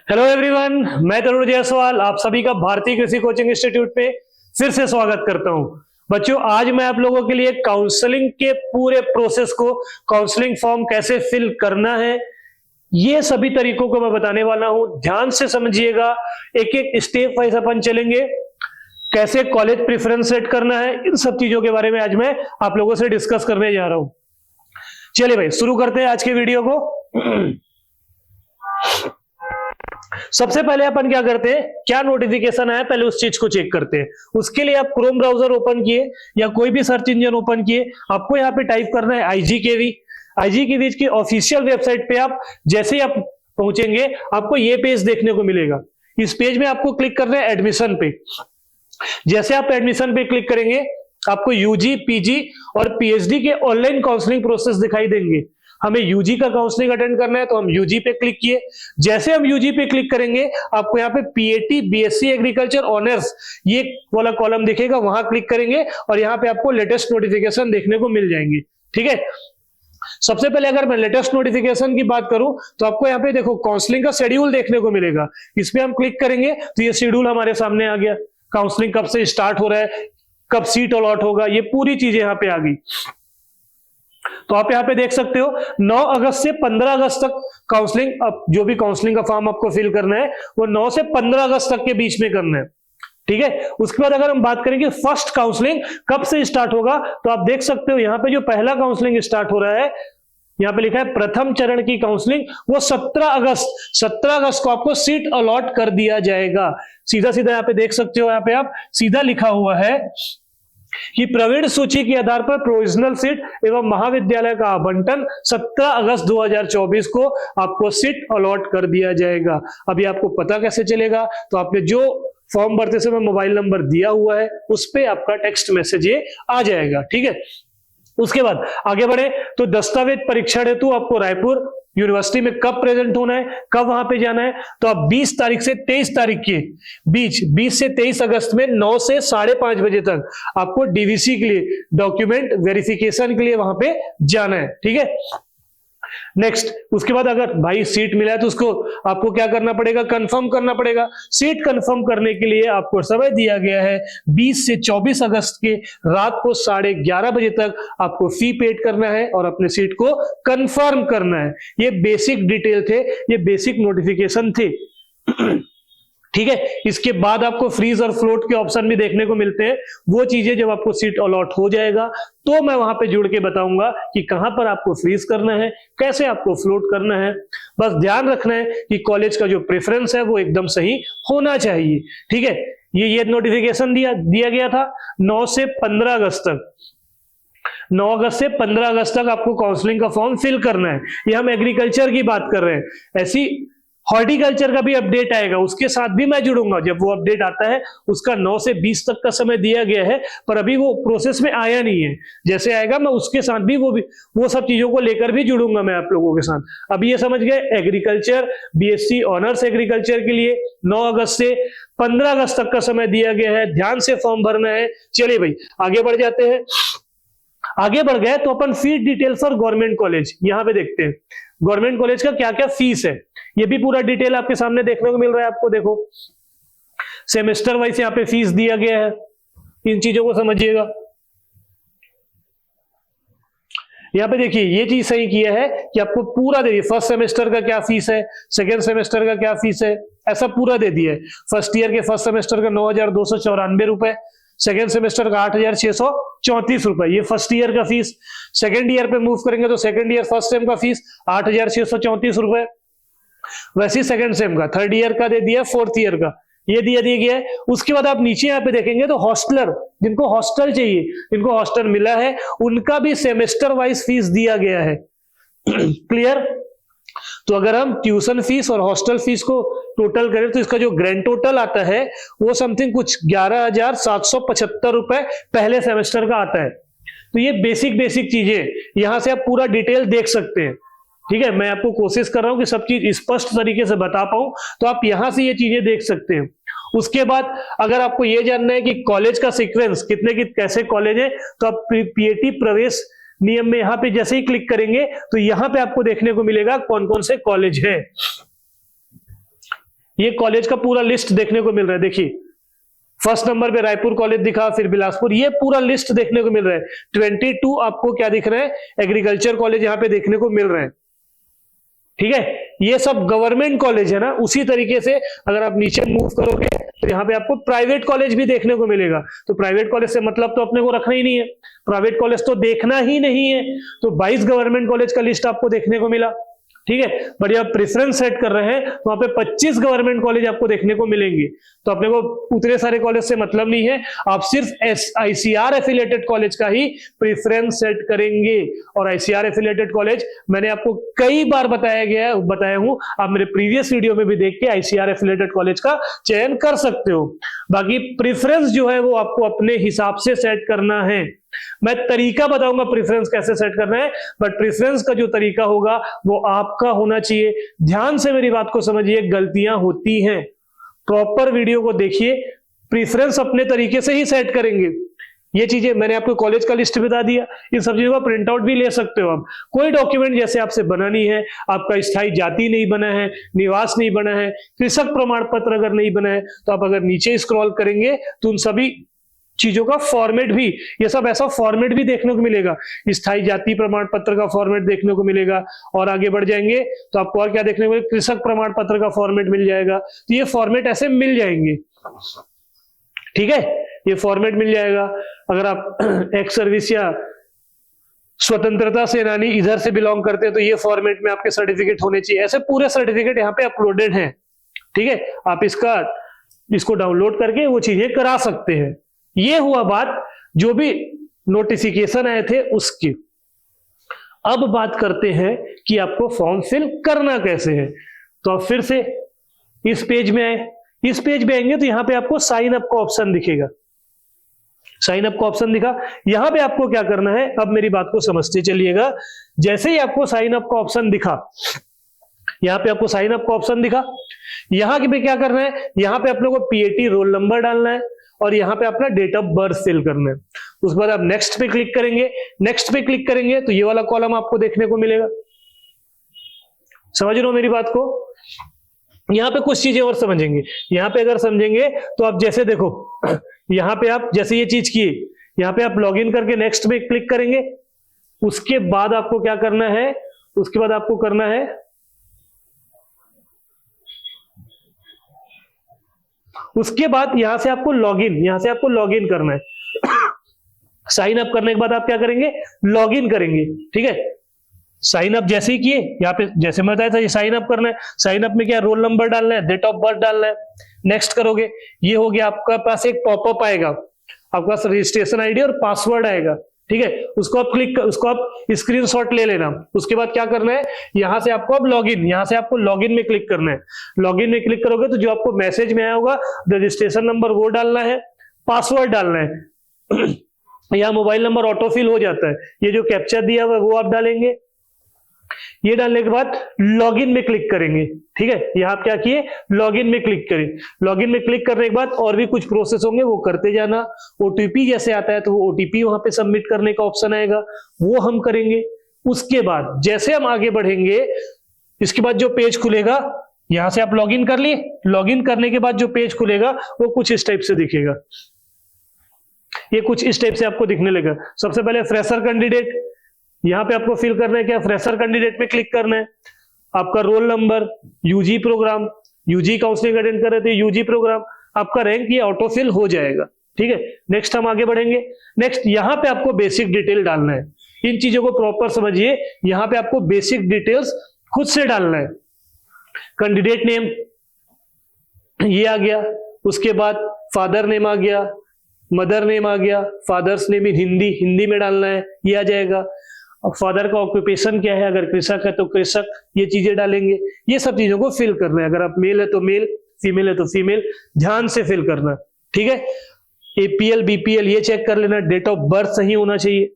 Hello everyone, मैं तरुण जायसवाल आप सभी का भारतीय कृषि कोचिंग इंस्टीट्यूट पे फिर से स्वागत करता हूं। बच्चों, आज मैं आप लोगों के लिए काउंसलिंग के पूरे प्रोसेस को, काउंसलिंग फॉर्म कैसे फिल करना है, ये सभी तरीकों को मैं बताने वाला हूं। ध्यान से समझिएगा, एक एक स्टेप वाइज अपन चलेंगे। कैसे कॉलेज प्रेफरेंस सेट करना है, इन सब चीजों के बारे में आज मैं आप लोगों से डिस्कस करने जा रहा हूं। चलिए भाई, शुरू करते हैं आज के वीडियो को। सबसे पहले अपन क्या करते हैं, क्या नोटिफिकेशन आया पहले उस चीज को चेक करते हैं। उसके लिए आप क्रोम ब्राउजर ओपन किए या कोई भी सर्च इंजन ओपन किए, आपको यहाँ पे टाइप करना है IGKV। IGKV की ऑफिशियल वेबसाइट पे आप जैसे ही आप पहुंचेंगे, आपको ये पेज देखने को मिलेगा। इस पेज में आपको क्लिक करना है एडमिशन पे। जैसे आप एडमिशन पे क्लिक करेंगे, आपको UG, PG और PhD के ऑनलाइन काउंसलिंग प्रोसेस दिखाई देंगे। हमें UG का काउंसलिंग अटेंड करना है तो हम UG पे क्लिक किए। जैसे हम UG पे क्लिक करेंगे, आपको यहाँ पे PAT BSc एग्रीकल्चर ऑनर्स ये वाला कॉलम दिखेगा, वहां क्लिक करेंगे और यहाँ पे आपको लेटेस्ट नोटिफिकेशन देखने को मिल जाएंगे। ठीक है, सबसे पहले अगर मैं लेटेस्ट नोटिफिकेशन की बात करूं तो आपको यहाँ पे देखो काउंसलिंग का शेड्यूल देखने को मिलेगा। इस पे हम क्लिक करेंगे तो ये शेड्यूल हमारे सामने आ गया। काउंसलिंग कब से स्टार्ट हो रहा है, कब सीट अलॉट होगा, ये पूरी चीजें यहाँ पे आ गई। तो आप यहाँ पे देख सकते हो 9 अगस्त से 15 अगस्त तक काउंसलिंग, अब जो भी काउंसलिंग का फॉर्म आपको फिल करना है वो 9 से 15 अगस्त तक के बीच में करना है। ठीक है, उसके बाद अगर हम बात करेंगे फर्स्ट काउंसलिंग कब से स्टार्ट होगा, तो आप देख सकते हो यहाँ पे जो पहला काउंसलिंग स्टार्ट हो रहा है, यहाँ पे लिखा है प्रथम चरण की काउंसलिंग, वो 17 अगस्त को आपको सीट अलॉट कर दिया जाएगा। सीधा सीधा यहाँ पे देख सकते हो, यहाँ पे आप सीधा लिखा हुआ है कि प्रवीण सूची के आधार पर प्रोविजनल सीट एवं महाविद्यालय का आवंटन 17 अगस्त 2024 को आपको सीट अलॉट कर दिया जाएगा। अभी आपको पता कैसे चलेगा, तो आपने जो फॉर्म भरते समय मोबाइल नंबर दिया हुआ है उस पे आपका टेक्स्ट मैसेज ये आ जाएगा। ठीक है, उसके बाद आगे बढ़े तो दस्तावेज परीक्षण हेतु आपको रायपुर यूनिवर्सिटी में कब प्रेजेंट होना है, कब वहां पे जाना है, तो आप 20 तारीख से 23 तारीख के बीच, 20 से 23 अगस्त में 9 से 5:30 बजे तक आपको DVC के लिए, डॉक्यूमेंट वेरिफिकेशन के लिए वहां पे जाना है। ठीक है, नेक्स्ट उसके बाद अगर भाई सीट मिला है तो उसको आपको क्या करना पड़ेगा, कंफर्म करना पड़ेगा। सीट कंफर्म करने के लिए आपको समय दिया गया है 20 से 24 अगस्त के रात को 11:30 बजे तक आपको फी पेड करना है और अपने सीट को कंफर्म करना है। ये बेसिक डिटेल थे, ये बेसिक नोटिफिकेशन थे। ठीक है, इसके बाद आपको फ्रीज और फ्लोट के ऑप्शन भी देखने को मिलते हैं। वो चीजें जब आपको सीट अलॉट हो जाएगा तो मैं वहां पे जुड़ के बताऊंगा कि कहां पर आपको फ्रीज करना है, कैसे आपको फ्लोट करना है। बस ध्यान रखना है कि कॉलेज का जो प्रेफरेंस है वो एकदम सही होना चाहिए। ठीक है, ये नोटिफिकेशन दिया गया था 9 से 15 अगस्त तक। 9 अगस्त से 15 अगस्त तक आपको काउंसलिंग का फॉर्म फिल करना है। ये हम एग्रीकल्चर की बात कर रहे हैं, ऐसी हॉर्टिकल्चर का भी अपडेट आएगा, उसके साथ भी मैं जुड़ूंगा। जब वो अपडेट आता है उसका 9 से 20 तक का समय दिया गया है, पर अभी वो प्रोसेस में आया नहीं है। जैसे आएगा मैं उसके साथ भी वो सब चीजों को लेकर भी जुड़ूंगा मैं आप लोगों के साथ। अभी ये समझ गए, एग्रीकल्चर BSc ऑनर्स एग्रीकल्चर के लिए 9 अगस्त से 15 अगस्त तक का समय दिया गया है। ध्यान से फॉर्म भरना है। चलिए भाई आगे बढ़ जाते हैं। आगे बढ़ गए तो अपन फी डिटेल फॉर गवर्नमेंट कॉलेज यहाँ पे देखते हैं। गवर्नमेंट कॉलेज का क्या क्या फीस है, ये भी पूरा डिटेल आपके सामने देखने को मिल रहा है। आपको देखो सेमेस्टर वाइज यहाँ पे फीस दिया गया है, इन चीजों को समझिएगा। यहाँ पे देखिए ये चीज सही किया है कि आपको पूरा दे दिया, फर्स्ट सेमेस्टर का क्या फीस है, सेकेंड सेमेस्टर का क्या फीस है, ऐसा पूरा दे दिया है। फर्स्ट ईयर के फर्स्ट सेमेस्टर का 9,294 रुपए, सेकेंड सेमेस्टर का 8,634 रुपए, ये फर्स्ट ईयर का फीस। सेकेंड ईयर पे मूव करेंगे तो सेकेंड ईयर फर्स्ट सेम का फीस 8,634 रुपए, वैसे सेकेंड सेम का, थर्ड ईयर का दे दिया, फोर्थ ईयर का ये दिया गया है। उसके बाद आप नीचे यहाँ पे देखेंगे तो हॉस्टलर, जिनको हॉस्टल चाहिए, जिनको हॉस्टल मिला है, उनका भी सेमेस्टर वाइज फीस दिया गया है। क्लियर? तो अगर हम ट्यूशन फीस और हॉस्टल फीस को टोटल करें तो इसका जो ग्रैंड टोटल आता है वो समथिंग कुछ 11,775 रुपए पहले सेमेस्टर का आता है। तो ये बेसिक चीजें यहां से आप पूरा डिटेल देख सकते हैं। ठीक है, मैं आपको कोशिश कर रहा हूं कि सब चीज स्पष्ट तरीके से बता पाऊं, तो आप यहां से ये चीजें देख सकते हैं। उसके बाद अगर आपको ये जानना है कि कॉलेज का सीक्वेंस कैसे कॉलेज है, तो आप PAT प्रवेश नियम में यहां पे जैसे ही क्लिक करेंगे तो यहां पे आपको देखने को मिलेगा कौन कौन से कॉलेज है। ये कॉलेज का पूरा लिस्ट देखने को मिल रहा है। देखिए फर्स्ट नंबर पे रायपुर कॉलेज दिखा, फिर बिलासपुर, ये पूरा लिस्ट देखने को मिल रहा है। 22 आपको क्या दिख रहा है, एग्रीकल्चर कॉलेज यहाँ पे देखने को मिल रहे हैं। ठीक है, ये सब गवर्नमेंट कॉलेज है ना। उसी तरीके से अगर आप नीचे मूव करोगे तो यहाँ पे आपको प्राइवेट कॉलेज भी देखने को मिलेगा। तो प्राइवेट कॉलेज से मतलब तो अपने को रखना ही नहीं है, प्राइवेट कॉलेज तो देखना ही नहीं है। तो 22 गवर्नमेंट कॉलेज का लिस्ट आपको देखने को मिला। ठीक है, बट आप प्रेफरेंस सेट कर रहे हैं तो वहां पे 25 गवर्नमेंट कॉलेज आपको देखने को मिलेंगे। तो अपने को उतने सारे कॉलेज से मतलब नहीं है, आप सिर्फ आईसीआर एफिलिएटेड कॉलेज का ही प्रेफरेंस सेट करेंगे। और आईसीआर एफिलिएटेड कॉलेज मैंने आपको कई बार बताया हूं, आप मेरे प्रीवियस वीडियो में भी देख के आईसीआर एफिलिएटेड कॉलेज का चयन कर सकते हो। बाकी प्रेफरेंस जो है वो आपको अपने हिसाब से सेट करना है। मैं तरीका बताऊंगा प्रेफरेंस कैसे सेट करना है, बट प्रेफरेंस का जो तरीका होगा वो आपका होना चाहिए। ध्यान से मेरी बात को समझिए, गलतियां होती हैं, प्रॉपर वीडियो को देखिए। प्रेफरेंस अपने तरीके से ही सेट करेंगे। ये चीजें मैंने आपको कॉलेज का लिस्ट बता दिया, इन सब चीजों का प्रिंट आउट भी ले सकते हो आप। कोई डॉक्यूमेंट जैसे आपसे बनानी है, आपका स्थायी जाति नहीं बना है, निवास नहीं बना है, कृषक प्रमाण पत्र अगर नहीं बना है, तो आप अगर नीचे स्क्रॉल करेंगे तो उन सभी चीजों का फॉर्मेट भी, ये सब ऐसा फॉर्मेट भी देखने को मिलेगा। स्थायी जाति प्रमाण पत्र का फॉर्मेट देखने को मिलेगा। और आगे बढ़ जाएंगे तो आपको और क्या देखने को मिलेगा, कृषक प्रमाण पत्र का फॉर्मेट मिल जाएगा। तो ये फॉर्मेट ऐसे मिल जाएंगे। ठीक है, ये फॉर्मेट मिल जाएगा। अगर आप एक्स सर्विस या स्वतंत्रता सेनानी इधर से बिलोंग करते हैं तो ये फॉर्मेट में आपके सर्टिफिकेट होने चाहिए। ऐसे पूरे सर्टिफिकेट यहाँ पे अपलोडेड हैं। ठीक है, आप इसको डाउनलोड करके वो चीजें करा सकते हैं। ये हुआ बात जो भी नोटिफिकेशन आए थे उसकी। अब बात करते हैं कि आपको फॉर्म फिल करना कैसे है। तो आप फिर से इस पेज में आए, इस पेज में आएंगे तो यहां पे आपको साइन अप का ऑप्शन दिखेगा। साइन अप का ऑप्शन दिखा, यहां पे आपको क्या करना है, अब मेरी बात को समझते चलिएगा। जैसे ही आपको साइन अप का ऑप्शन दिखा, यहां पे आपको साइन अप का ऑप्शन दिखा, यहां पे क्या करना है, यहां पे आप लोगों को पीएटी रोल नंबर डालना है और यहां पे अपना डेट ऑफ बर्थ फिल करना है। उसके बाद आप नेक्स्ट पे क्लिक करेंगे। नेक्स्ट पे क्लिक करेंगे तो ये वाला कॉलम आपको देखने को मिलेगा। समझ रहे हो मेरी बात को? यहां पे कुछ चीजें और समझेंगे। यहां पे अगर समझेंगे तो आप जैसे देखो, यहां पे आप जैसे ये चीज किए, यहां पे आप लॉगिन करके नेक्स्ट पे क्लिक करेंगे। उसके बाद आपको क्या करना है, उसके बाद आपको करना है, उसके बाद यहां से आपको लॉगिन करना है। साइन अप करने के बाद आप क्या करेंगे, लॉगिन करेंगे। ठीक है, साइन अप जैसे ही किए, यहाँ पे जैसे मैं बताया था ये साइन अप करना है। साइन अप में क्या, रोल नंबर डालना है, डेट ऑफ बर्थ डालना है, नेक्स्ट करोगे। ये हो गया, आपका पास एक पॉपअप आएगा, आपके पास रजिस्ट्रेशन आईडी और पासवर्ड आएगा। ठीक है, उसको आप स्क्रीनशॉट ले लेना। उसके बाद क्या करना है, यहां से आपको अब यहां से आपको लॉगिन में क्लिक करना है। लॉगिन में क्लिक करोगे तो जो आपको मैसेज में आया होगा, रजिस्ट्रेशन नंबर वो डालना है, पासवर्ड डालना है। यहाँ मोबाइल नंबर ऑटोफिल हो जाता है, ये जो कैप्चा दिया हुआ है वो आप डालेंगे। ये डालने के बाद लॉगिन में क्लिक करेंगे। ठीक है, यहां आप क्या किए, लॉगिन में क्लिक करें। लॉगिन में क्लिक करने के बाद और भी कुछ प्रोसेस होंगे, वो करते जाना। ओटीपी जैसे आता है तो वो ओटीपी वहां पे सबमिट करने का ऑप्शन आएगा, वो हम करेंगे। उसके बाद जैसे हम आगे बढ़ेंगे, इसके बाद जो पेज खुलेगा, यहां से आप लॉगिन कर लिए। लॉगिन करने के बाद जो पेज खुलेगा वो कुछ इस टाइप से दिखेगा। ये कुछ इस टाइप से आपको दिखने लगेगा। सबसे पहले फ्रेशर कैंडिडेट, यहां पे आपको फिल करना है क्या, फ्रेशर कैंडिडेट पे क्लिक करना है। आपका roll number, UG program, UG counselling attend कर रहे थे, यूजी प्रोग्राम, आपका रैंक ये ऑटोफिल हो जाएगा। ठीक है, नेक्स्ट हम आगे बढ़ेंगे। नेक्स्ट यहां पे आपको बेसिक डिटेल डालना है। इन चीजों को प्रॉपर समझिए। यहां पे आपको बेसिक डिटेल्स खुद से डालना है। कैंडिडेट नेम ये आ गया, उसके बाद फादर नेम आ गया, मदर नेम आ गया, फादर्स नेम इन हिंदी में डालना है, ये आ जाएगा। अब फादर का ऑक्यूपेशन क्या है, अगर कृषक है तो कृषक, ये चीजें डालेंगे। ये सब चीजों को फिल करना है। अगर आप मेल है तो मेल, फीमेल है तो फीमेल, ध्यान से फिल करना। ठीक है, एपीएल बीपीएल ये चेक कर लेना, डेट ऑफ बर्थ सही होना चाहिए।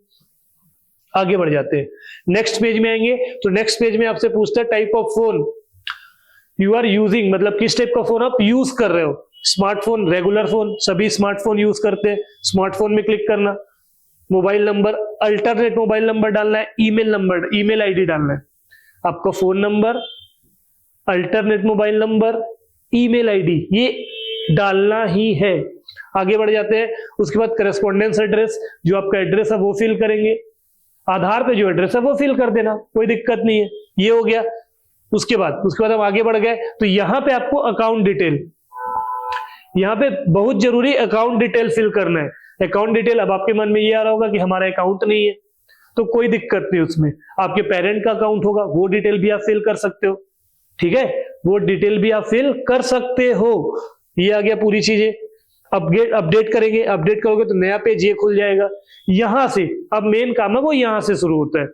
आगे बढ़ जाते हैं, नेक्स्ट पेज में आएंगे तो नेक्स्ट पेज में आपसे पूछता है type of phone you are using, मतलब किस टाइप का फोन आप यूज कर रहे हो। स्मार्टफोन, रेगुलर फोन, सभी स्मार्टफोन यूज करते हैं, स्मार्टफोन में क्लिक करना। Mobile number, alternate mobile number डालना है, ईमेल नंबर, ईमेल आईडी डालना है। आपका phone number, alternate mobile number, email ID, ये डालना ही है। आगे बढ़ जाते हैं। उसके बाद करस्पॉन्डेंस एड्रेस, जो आपका एड्रेस है वो फिल करेंगे। आधार पे जो एड्रेस है वो फिल कर देना, कोई दिक्कत नहीं है। ये हो गया। उसके बाद हम आगे बढ़ गए तो यहां पे आपको अकाउंट डिटेल, यहां पे बहुत जरूरी अकाउंट डिटेल फिल करना है। अकाउंट डिटेल, अब आपके मन में ये आ रहा होगा कि हमारा अकाउंट नहीं है, तो कोई दिक्कत नहीं, उसमें आपके पेरेंट का अकाउंट होगा, वो डिटेल भी आप फिल कर सकते हो। ठीक है, वो डिटेल भी आप फिल कर सकते हो। ये आ गया पूरी चीजें। अपडेट करेंगे, अपडेट करोगे तो नया पेज ये खुल जाएगा। यहां से अब मेन काम है वो यहां से शुरू होता है।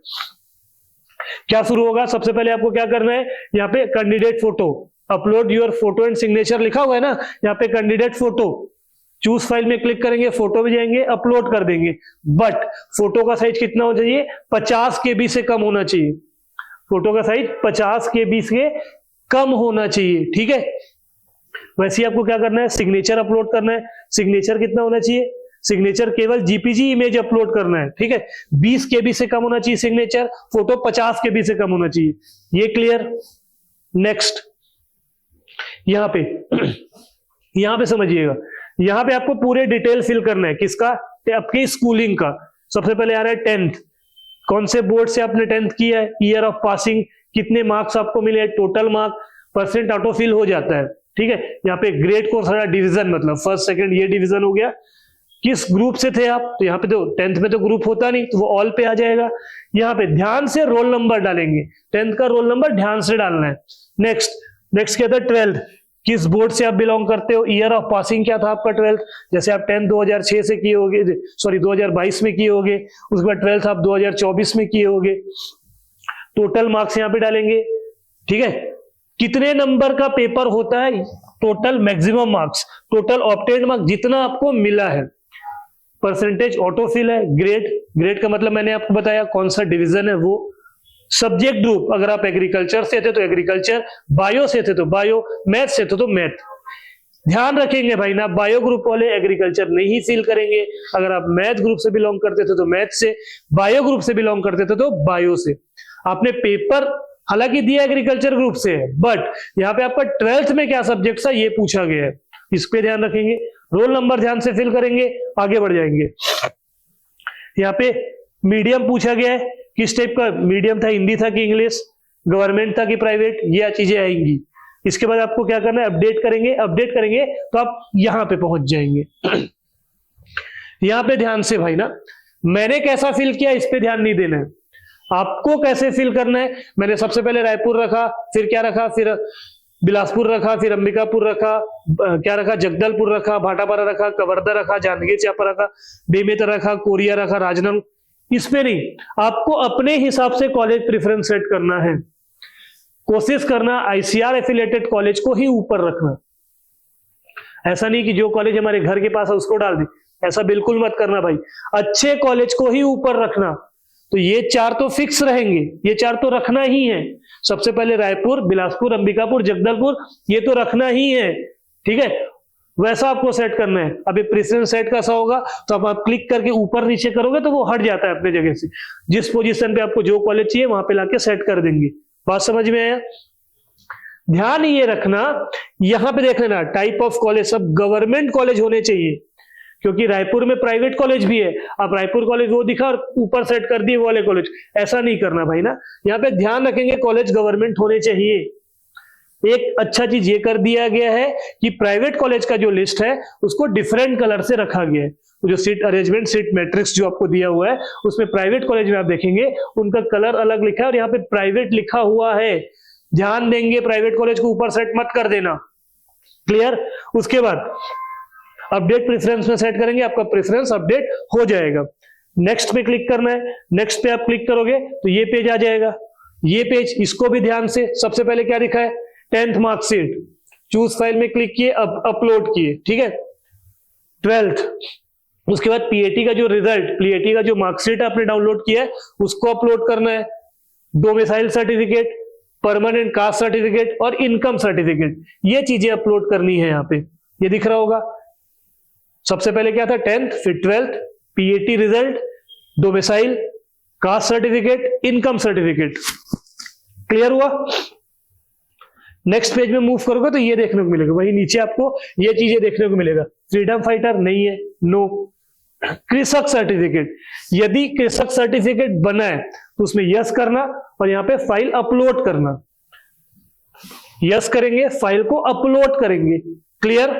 क्या शुरू होगा? सबसे पहले आपको क्या करना है, यहाँ पे candidate photo, upload your photo and signature लिखा हुआ है ना, यहाँ पे कैंडिडेट फोटो, चूज फाइल में क्लिक करेंगे, फोटो में जाएंगे, अपलोड कर देंगे। बट फोटो का साइज कितना होना चाहिए? 50 KB से कम होना चाहिए। फोटो का साइज 50 KB से कम होना चाहिए। ठीक है, वैसे आपको क्या करना है, सिग्नेचर अपलोड करना है। सिग्नेचर कितना होना चाहिए? सिग्नेचर केवल जीपीजी इमेज अपलोड करना है। ठीक है, 20 KB से कम होना चाहिए सिग्नेचर, फोटो 50 KB से कम होना चाहिए। ये क्लियर? नेक्स्ट, यहां पे समझिएगा, यहां पे आपको पूरे डिटेल फिल करना है। किसका? आपकी स्कूलिंग का। सबसे पहले आ रहा है 10th, कौन से बोर्ड से आपने 10th किया है, ईयर ऑफ पासिंग, कितने मार्क्स आपको मिले, total mark, percent autofill हो जाता है। ठीक है, यहाँ पे ग्रेड कौन सा, डिवीजन, मतलब फर्स्ट सेकंड ये डिवीजन हो गया। किस ग्रुप से थे आप, तो यहाँ पे तो 10th में तो ग्रुप होता नहीं, तो वो ऑल पे आ जाएगा। यहाँ पे ध्यान से रोल नंबर डालेंगे, 10th का रोल नंबर ध्यान से डालना है। नेक्स्ट क्या था? 12th, किस बोर्ड से आप बिलोंग करते हो, ईयर ऑफ पासिंग क्या था आपका 12th, जैसे आप 10th 2006 से किए होगे, सॉरी 2022 में किए होगे, उसके बाद 12th आप 2024 में किए होगे। टोटल मार्क्स यहाँ पे डालेंगे। ठीक है, कितने नंबर का पेपर होता है, total maximum marks, total obtained marks जितना आपको मिला है। परसेंटेज ऑटोफिल है। ग्रेड का मतलब मैंने आपको बताया कौन सा डिवीजन है वो। सब्जेक्ट ग्रुप, अगर आप एग्रीकल्चर से थे तो एग्रीकल्चर, बायो से थे तो बायो, मैथ से थे तो मैथ। ध्यान रखेंगे भाई ना, बायो ग्रुप वाले एग्रीकल्चर नहीं फिल करेंगे। अगर आप मैथ ग्रुप से बिलोंग करते थे तो मैथ से, बायो ग्रुप से बिलोंग करते थे तो बायो से। आपने पेपर हालांकि दिया एग्रीकल्चर ग्रुप से, बट यहाँ पे आपका 12th में क्या सब्जेक्ट था ये पूछा गया है, इस पे ध्यान रखेंगे। रोल नंबर ध्यान से फिल करेंगे, आगे बढ़ जाएंगे। यहाँ पे मीडियम पूछा गया है, किस टाइप का मीडियम था, हिंदी था कि इंग्लिश, गवर्नमेंट था कि प्राइवेट, ये चीजें आएंगी। इसके बाद आपको क्या करना है, अपडेट करेंगे तो आप यहां पे पहुंच जाएंगे। यहां पे ध्यान से भाई ना, मैंने कैसा फिल किया इस पे ध्यान नहीं देना है, आपको कैसे फिल करना है। मैंने सबसे पहले रायपुर रखा, फिर क्या रखा, फिर बिलासपुर रखा, फिर अंबिकापुर रखा, क्या रखा, जगदलपुर रखा, भाटापारा रखा, कवर्धा रखा, जांजगीर चांपा रखा, बेमेतरा रखा, कोरिया रखा, राजनांदगांव। इस पे नहीं, आपको अपने हिसाब से कॉलेज प्रेफरेंस सेट करना है। कोशिश करना आईसीआर एफिलिएटेड कॉलेज को ही ऊपर रखना। ऐसा नहीं कि जो कॉलेज हमारे घर के पास है उसको डाल दे, ऐसा बिल्कुल मत करना भाई। अच्छे कॉलेज को ही ऊपर रखना। तो ये 4 तो फिक्स रहेंगे, ये 4 तो रखना ही है। सबसे पहले रायपुर, बिलासपुर, अंबिकापुर, जगदलपुर, ये तो रखना ही है। ठीक है, वैसा आपको सेट करना है। अभी प्रेफरेंस सेट कैसा होगा, तो आप क्लिक करके ऊपर नीचे करोगे तो वो हट जाता है अपने जगह से। जिस पोजीशन पे आपको जो कॉलेज चाहिए वहां पे लाके सेट कर देंगे। बात समझ में आया? ध्यान ये रखना, यहां पे देख लेना टाइप ऑफ कॉलेज सब गवर्नमेंट कॉलेज होने चाहिए, क्योंकि रायपुर में प्राइवेट कॉलेज भी है। आप रायपुर कॉलेज वो दिखा और ऊपर सेट कर दिए वो वाले कॉलेज, ऐसा नहीं करना भाई ना। यहाँ पे ध्यान रखेंगे कॉलेज गवर्नमेंट होने चाहिए। एक अच्छा चीज ये कर दिया गया है कि प्राइवेट कॉलेज का जो लिस्ट है उसको डिफरेंट कलर से रखा गया है। जो सीट अरेंजमेंट, सीट मैट्रिक्स जो आपको दिया हुआ है उसमें प्राइवेट कॉलेज में आप देखेंगे उनका कलर अलग लिखा है और यहाँ पे प्राइवेट लिखा हुआ है। ध्यान देंगे, प्राइवेट कॉलेज को ऊपर सेट मत कर देना। क्लियर? उसके बाद अपडेट प्रेफरेंस में सेट करेंगे, आपका प्रेफरेंस अपडेट हो जाएगा। नेक्स्ट पे क्लिक करना है, नेक्स्ट पे आप क्लिक करोगे तो ये पेज आ जाएगा। ये पेज, इसको भी ध्यान से, सबसे पहले क्या लिखा है, 10th मार्कशीट, चूज फाइल में क्लिक किए, अपलोड किए। ठीक है, 12th, उसके बाद पीएटी का जो रिजल्ट, पीएटी का जो मार्कशीट आपने डाउनलोड किया है उसको अपलोड करना है। Domicile certificate, permanent caste certificate और इनकम सर्टिफिकेट, ये चीजें अपलोड करनी है। यहाँ पे ये दिख रहा होगा। सबसे पहले क्या था, 10th, फिर 12th, PAT result, domicile, caste certificate, income certificate. Clear हुआ? नेक्स्ट पेज में मूव करोगे तो ये देखने को मिलेगा, वही नीचे आपको ये चीजें देखने को मिलेगा। फ्रीडम फाइटर नहीं है, नो। कृषक सर्टिफिकेट, यदि कृषक सर्टिफिकेट बना है तो उसमें यस करना और यहाँ पे फाइल अपलोड करना। यस करेंगे, फाइल को अपलोड करेंगे। क्लियर?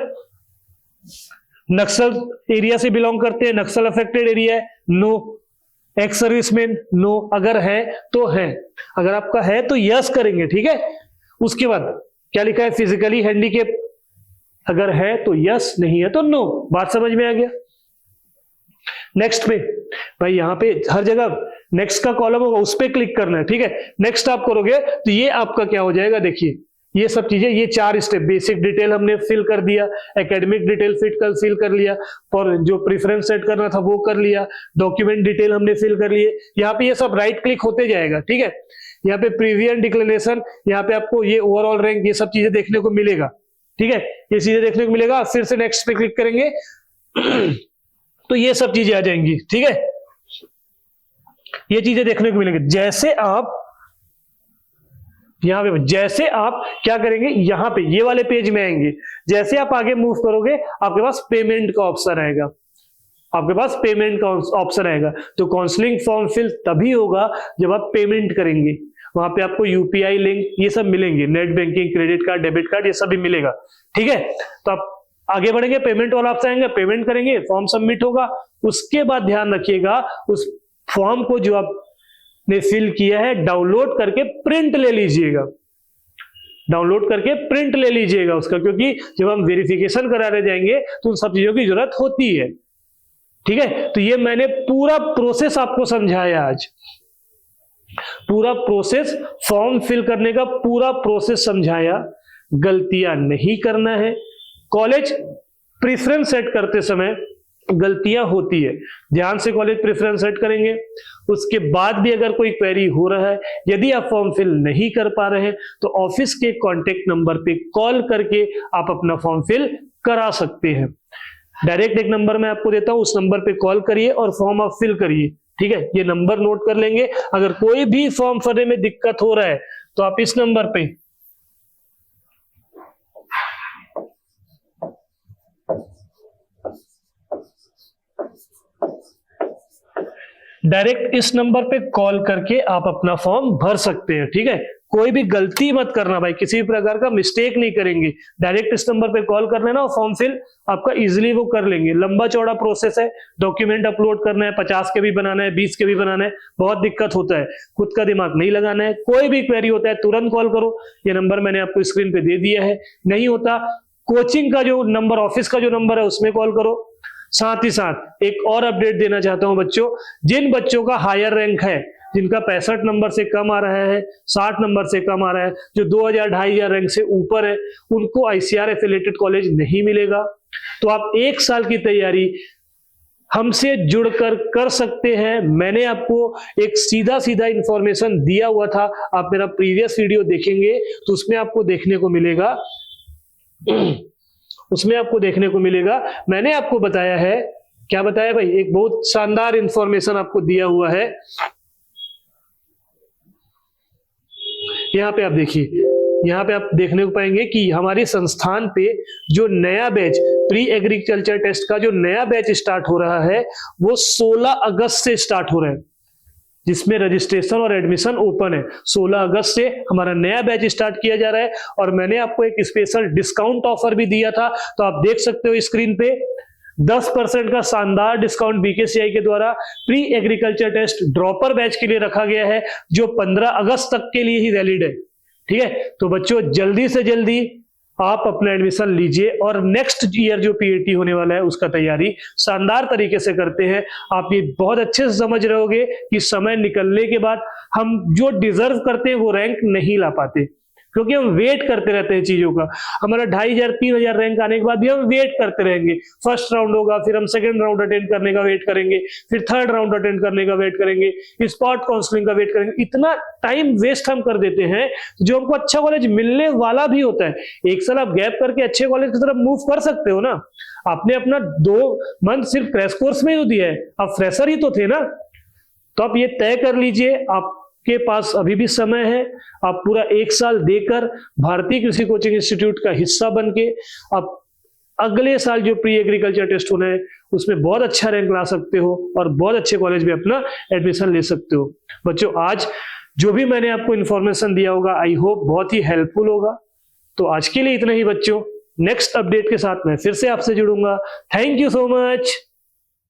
नक्सल एरिया से बिलोंग करते हैं, नक्सल अफेक्टेड एरिया है, नो। Ex serviceman, no. अगर है तो है, अगर आपका है तो यस करेंगे, ठीक है। उसके बाद क्या लिखा है? फिजिकली हैंडीकेप, अगर है तो यस, नहीं है तो नो। बात समझ में आ गया? नेक्स्ट पे भाई, यहां पे हर जगह नेक्स्ट का कॉलम होगा, उस पे क्लिक करना है, ठीक है। नेक्स्ट आप करोगे तो ये आपका क्या हो जाएगा, देखिए ये सब चीजें, ये 4 स्टेप। बेसिक डिटेल हमने फिल कर दिया, एकेडमिक डिटेल फिल कर लिया, और जो प्रेफरेंस सेट करना था वो कर लिया, डॉक्यूमेंट डिटेल हमने फिल कर लिए। यहाँ पे ये सब राइट क्लिक होते जाएगा, ठीक है। यहाँ पे प्रीवियस डिक्लेरेशन, यहाँ पे आपको ये ओवरऑल रैंक, ये सब चीजें देखने को मिलेगा, ठीक है। ये चीजें देखने को मिलेगा। फिर से नेक्स्ट पे क्लिक करेंगे तो ये सब चीजें आ जाएंगी, ठीक है। ये चीजें देखने को मिलेंगी। जैसे आप यहां पे, जैसे आप क्या करेंगे, यहां पे ये वाले पेज में आएंगे, जैसे आप आगे मूव करोगे आपके पास पेमेंट का ऑप्शन आएगा, आपके पास पेमेंट का ऑप्शन आएगा। तो काउंसलिंग फॉर्म फिल तभी होगा जब आप पेमेंट करेंगे। वहां पे आपको यूपीआई लिंक ये सब मिलेंगे, net banking, credit card, debit card, ये सब भी मिलेगा, ठीक है। तो आप आगे बढ़ेंगे, पेमेंट वाला ऑप्शन आएंगे, पेमेंट करेंगे, फॉर्म सबमिट होगा। उसके बाद ध्यान रखिएगा, उस फॉर्म को जो आपने फिल किया है डाउनलोड करके प्रिंट ले लीजिएगा, डाउनलोड करके प्रिंट ले लीजिएगा उसका, क्योंकि जब हम वेरिफिकेशन कराने जाएंगे तो उन सब चीजों की जरूरत होती है, ठीक है। तो ये मैंने पूरा प्रोसेस आपको समझाया आज, पूरा प्रोसेस, फॉर्म फिल करने का पूरा प्रोसेस समझाया। गलतियां नहीं करना है। कॉलेज प्रेफरेंस सेट करते समय गलतियां होती है, ध्यान से कॉलेज प्रेफरेंस सेट करेंगे। उसके बाद भी अगर कोई क्वेरी हो रहा है, यदि आप फॉर्म फिल नहीं कर पा रहे हैं तो ऑफिस के कॉन्टेक्ट नंबर पे कॉल करके आप अपना फॉर्म फिल करा सकते हैं। डायरेक्ट एक नंबर मैं आपको देता हूं, उस नंबर पे कॉल करिए और फॉर्म आप फिल करिए, ठीक है। ये नंबर नोट कर लेंगे। अगर कोई भी फॉर्म भरने में दिक्कत हो रहा है तो आप इस नंबर पे डायरेक्ट इस नंबर पे कॉल करके आप अपना फॉर्म भर सकते हैं, ठीक है। कोई भी गलती मत करना भाई, किसी भी प्रकार का मिस्टेक नहीं करेंगे। डायरेक्ट इस नंबर पे कॉल कर लेना और फॉर्म फिल आपका इजीली वो कर लेंगे। लंबा चौड़ा प्रोसेस है, डॉक्यूमेंट अपलोड करना है, 50 के भी बनाना है, 20 के भी बनाना है, बहुत दिक्कत होता है, खुद का दिमाग नहीं लगाना है। कोई भी क्वेरी होता है तुरंत कॉल करो, ये नंबर मैंने आपको स्क्रीन पे दे दिया है। नहीं होता, कोचिंग का जो नंबर, ऑफिस का जो नंबर है उसमें कॉल करो। साथ ही साथ एक और अपडेट देना चाहता हूं बच्चों, जिन बच्चों का हायर रैंक है, जिनका 65 नंबर से कम आ रहा है, 60 नंबर से कम आ रहा है, जो 2000-2500 रैंक से ऊपर है, उनको आईसीआर एफिलिएटेड कॉलेज नहीं मिलेगा। तो आप 1 साल की तैयारी हमसे जुड़कर कर सकते हैं। मैंने आपको एक सीधा सीधा इंफॉर्मेशन दिया हुआ था, आप मेरा प्रीवियस वीडियो देखेंगे तो उसमें आपको देखने को मिलेगा, उसमें आपको देखने को मिलेगा। मैंने आपको बताया है, क्या बताया भाई, एक बहुत शानदार इंफॉर्मेशन आपको दिया हुआ है। यहां पे आप देखिए, यहां पे आप देखने को पाएंगे कि हमारे संस्थान पे जो नया बैच, प्री एग्रीकल्चर टेस्ट का जो नया बैच स्टार्ट हो रहा है वो 16 अगस्त से स्टार्ट हो रहा है, जिसमें रजिस्ट्रेशन और एडमिशन ओपन है। 16 अगस्त से हमारा नया बैच स्टार्ट किया जा रहा है और मैंने आपको एक स्पेशल डिस्काउंट ऑफर भी दिया था, तो आप देख सकते हो स्क्रीन पे 10% का शानदार डिस्काउंट बीकेसीआई के द्वारा pre agriculture test dropper batch के लिए रखा गया है, जो 15 अगस्त तक के लिए ही वैलिड है, ठीक है। तो बच्चों जल्दी से जल्दी आप अपना एडमिशन लीजिए और नेक्स्ट ईयर जो पीएटी होने वाला है उसका तैयारी शानदार तरीके से करते हैं। आप ये बहुत अच्छे से समझ रहोगे कि समय निकलने के बाद हम जो डिजर्व करते हैं वो रैंक नहीं ला पाते, क्योंकि हम वेट करते रहते हैं चीजों का। हमारा 2500-3000 रैंक आने के बाद भी हम वेट करते रहेंगे। फर्स्ट राउंड होगा, फिर हम सेकंड राउंड अटेंड करने का वेट करेंगे, फिर थर्ड राउंड अटेंड करने का वेट करेंगे, स्पॉट काउंसलिंग का वेट करेंगे। इतना टाइम वेस्ट हम कर देते हैं, जो हमको अच्छा कॉलेज मिलने वाला भी होता है। 1 साल आप गैप करके अच्छे कॉलेज की तरफ मूव कर सकते हो ना। आपने अपना 2 मंथ सिर्फ क्रैश कोर्स में ही दिया है, आप फ्रेशर ही तो थे ना। तो आप ये तय कर लीजिए, आप आपके पास अभी भी समय है। आप पूरा 1 साल देकर भारतीय कृषि कोचिंग इंस्टीट्यूट का हिस्सा बन के आप अगले साल जो प्री एग्रीकल्चर टेस्ट होना है उसमें बहुत अच्छा रैंक ला सकते हो और बहुत अच्छे कॉलेज में अपना एडमिशन ले सकते हो। बच्चों, आज जो भी मैंने आपको इन्फॉर्मेशन दिया होगा, आई होप बहुत ही हेल्पफुल होगा। तो आज के लिए इतना ही बच्चों। नेक्स्ट अपडेट के साथ मैं फिर से आपसे जुड़ूंगा। Thank you so much.